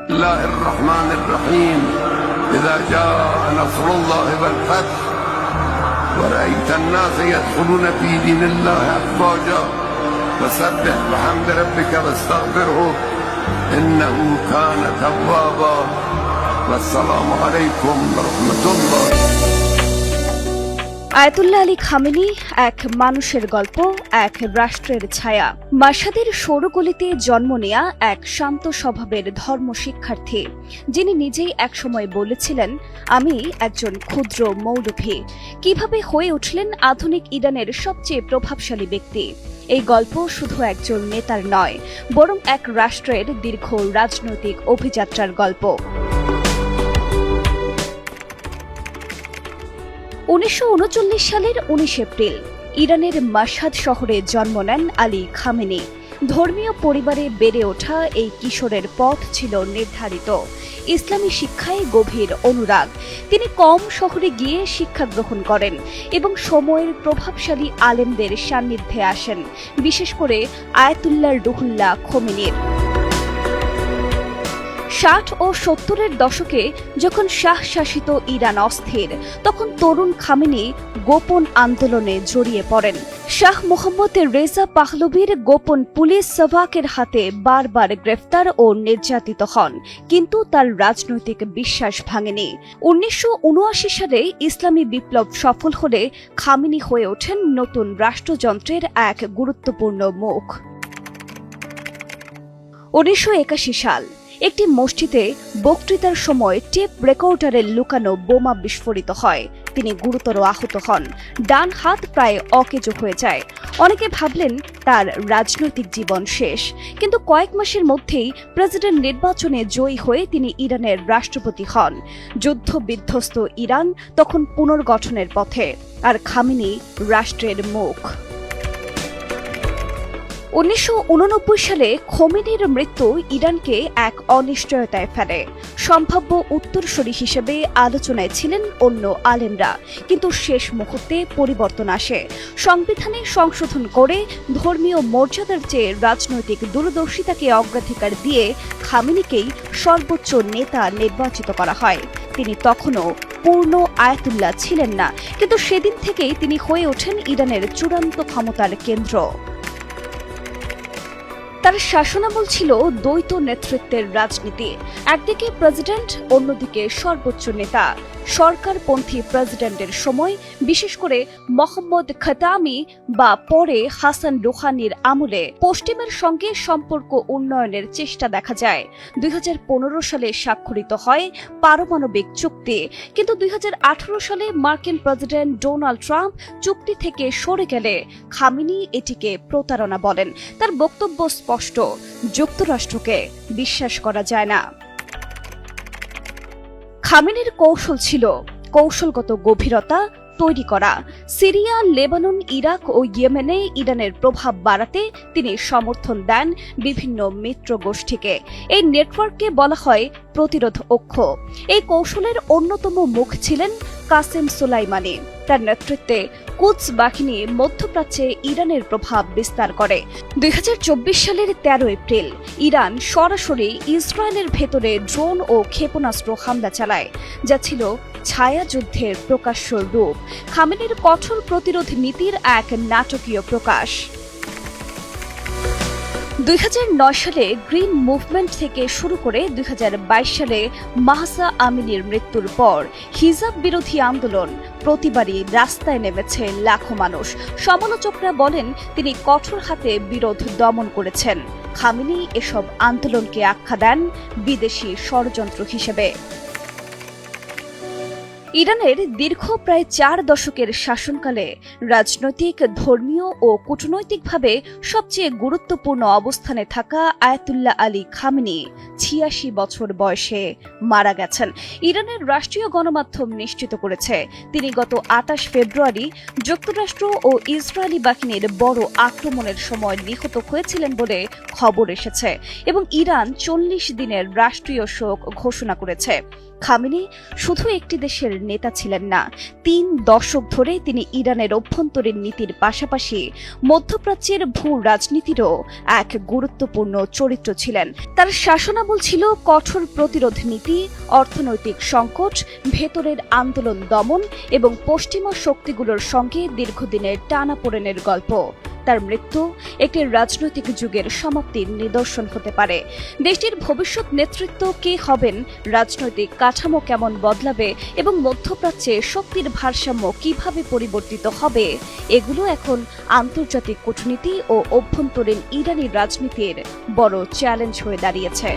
الله الرحمن الرحيم إذا جاء نصر الله والفتح ورأيت الناس يدخلون في دين الله أفواجا فسبح بحمد ربك واستغفره إنه كان توابا والسلام عليكم ورحمة الله। Ayatollah Ali Khamenei এক মানুষের গল্প, এক রাষ্ট্রের ছায়া। মাশহাদের সৌরগলিতে জন্ম নেয়া এক শান্ত স্বভাবের ধর্ম শিক্ষার্থী, যিনি নিজেই একসময় বলেছিলেন, আমি একজন ক্ষুদ্র মৌলভী। কিভাবে হয়ে উঠলেন আধুনিক ইরানের সবচেয়ে প্রভাবশালী ব্যক্তি? এই গল্প শুধু একজন নেতার নয়, বরং এক রাষ্ট্রের দীর্ঘ রাজনৈতিক অভিযাত্রার গল্প। 1939 সালের 19 এপ্রিল ইরানের মাশহাদ শহরে জন্ম নেন আলী খামেনি। ধর্মীয় পরিবারে বেড়ে ওঠা এই কিশোরের পথ ছিল নির্ধারিত। ইসলামী শিক্ষায় গভীর অনুরাগ। তিনি কম শহরে গিয়ে শিক্ষা গ্রহণ করেন এবং সময়ের প্রভাবশালী আলেমদের সান্নিধ্যে আসেন, বিশেষ করে আয়াতুল্লাহ রুহুল্লাহ খোমেনির। 60 ও 70-এর দশকে যখন শাহ শাসিত ইরান অস্থির, তখন তরুণ খামেনি গোপন আন্দোলনে জড়িয়ে পড়েন। শাহ মোহাম্মদ রেজা পাহলভির গোপন পুলিশ সাভাকের হাতে বারবার গ্রেফতার ও নির্যাতিত হন, কিন্তু তার রাজনৈতিক বিশ্বাস ভাঙেনি। 1979 সালে ইসলামী বিপ্লব সফল হলে খামেনি হয়ে ওঠেন নতুন রাষ্ট্রযন্ত্রের এক গুরুত্বপূর্ণ মুখ। 1981 সাল একটি মসজিদে বক্তৃতার সময় টেপ রেকর্ডারে লুকানো বোমা বিস্ফোরিত হয়। তিনি গুরুতর আহত হন, ডান হাত প্রায় অকেজো হয়ে যায়। অনেকে ভাবলেন তার রাজনৈতিক জীবন শেষ, কিন্তু কয়েক মাসের মধ্যেই প্রেসিডেন্ট নির্বাচনে জয়ী হয়ে তিনি ইরানের রাষ্ট্রপতি হন। যুদ্ধ বিধ্বস্ত ইরান তখন পুনর্গঠনের পথে, আর খামেনি রাষ্ট্রের মুখ। 1989 সালে খোমেনির মৃত্যু ইরানকে এক অনিশ্চয়তায় ফেলে। সম্ভাব্য উত্তরসূরি হিসেবে আলোচনায় ছিলেন অন্য আলেমরা, কিন্তু শেষ মুহূর্তে পরিবর্তন আসে। সংবিধানে সংশোধন করে ধর্মীয় মর্যাদার চেয়ে রাজনৈতিক দূরদর্শিতাকে অগ্রাধিকার দিয়ে খামেনিকেই সর্বোচ্চ নেতা নির্বাচিত করা হয়। তিনি তখনও পূর্ণ আয়াতুল্লাহ ছিলেন না, কিন্তু সেদিন থেকেই তিনি হয়ে ওঠেন ইরানের চূড়ান্ত ক্ষমতার কেন্দ্র। তার শাসনামল ছিল দ্বৈত নেতৃত্বের রাজনীতি। একদিকে প্রেসিডেন্ট, অন্যদিকে সর্বোচ্চ নেতা। সরকারপন্থী প্রেসিডেন্টের সময়, বিশেষ করে মোহাম্মদ খতামি বা পরে হাসান রুহানির আমলে পশ্চিমের সঙ্গে সম্পর্ক উন্নয়নের চেষ্টা দেখা যায়। 2015 সালে স্বাক্ষরিত হয় পারমাণবিক চুক্তি, কিন্তু 2018 সালে মার্কিন প্রেসিডেন্ট ডোনাল্ড ট্রাম্প চুক্তি থেকে সরে গেলে খামেনি এটিকে প্রতারণা বলেন। তার বক্তব্য স্পষ্ট, যুক্তরাষ্ট্রকে বিশ্বাস করা যায় না। খামেনির কৌশল ছিল কৌশলগত গভীরতা তৈরি করা। সিরিয়া, লেবানন, ইরাক ও ইয়েমেনে ইরানের প্রভাব বাড়াতে তিনি সমর্থন দেন বিভিন্ন মিত্র গোষ্ঠীকে। এই নেটওয়ার্ককে বলা হয় প্রতিরোধ অক্ষ। এই কৌশলের অন্যতম মুখ ছিলেন কাসেম সোলাইমানি। তার নেতৃত্বে কুদস বাহিনী মধ্যপ্রাচ্যে ইরানের প্রভাব বিস্তার করে। 2024 সালের 13 এপ্রিল ইরান সরাসরি ইসরায়েলের ভেতরে ড্রোন ও ক্ষেপণাস্ত্র হামলা চালায়, যা ছিল ছায়া যুদ্ধের প্রকাশ্য রূপ। খামেনির কঠোর প্রতিরোধ নীতির এক নাটকীয় প্রকাশ। 2009 সালে গ্রিন মুভমেন্ট থেকে শুরু করে 2022 সালে মাহসা আমিনির মৃত্যুর পর হিজাব বিরোধী আন্দোলন, প্রতিবারই রাস্তায় নেমেছে লাখো মানুষ। সমালোচকরা বলেন তিনি কঠোর হাতে বিরোধ দমন করেছেন। খামেনি এসব আন্দোলনকে আখ্যা দেন বিদেশি ষড়যন্ত্র হিসেবে। ইরানের দীর্ঘ প্রায় 4 দশকের শাসনকালে রাজনৈতিক, ধর্মীয় ও কূটনৈতিকভাবে সবচেয়ে গুরুত্বপূর্ণ অবস্থানে থাকা আয়াতুল্লাহ আলী খামেনি 86 বছর বয়সে মারা গেছেন। ইরানের রাষ্ট্রীয় গণমাধ্যম নিশ্চিত করেছে তিনি গত 28 ফেব্রুয়ারি যুক্তরাষ্ট্র ও ইসরায়েলি বাহিনীর বড় আক্রমণের সময় নিহত হয়েছিলেন বলে খবর এসেছে, এবং ইরান 40 দিনের রাষ্ট্রীয় শোক ঘোষণা করেছে। খামেনি শুধু একটি দেশের নেতা ছিলেন না। 3 দশক ধরে তিনি ইরানের অভ্যন্তরীণ নীতির পাশাপাশি মধ্যপ্রাচ্যের ভূ রাজনীতিরও এক গুরুত্বপূর্ণ চরিত্র ছিলেন। তার শাসনামল ছিল কঠোর প্রতিরোধ নীতি, অর্থনৈতিক সংকট, ভেতরের আন্দোলন দমন এবং পশ্চিমা শক্তিগুলোর সঙ্গে দীর্ঘদিনের টানাপোড়েনের গল্প। তার মৃত্যু একটি রাজনৈতিক যুগের সমাপ্তির নিদর্শন হতে পারে। দেশটির ভবিষ্যৎ নেতৃত্ব কে হবেন, রাজনৈতিক কাঠামো কেমন বদলাবে এবং মধ্যপ্রাচ্যে শক্তির ভারসাম্য কিভাবে পরিবর্তিত হবে, এগুলো এখন আন্তর্জাতিক কূটনীতি ও অভ্যন্তরীণ ইরানি রাজনীতির বড় চ্যালেঞ্জ হয়ে দাঁড়িয়েছে।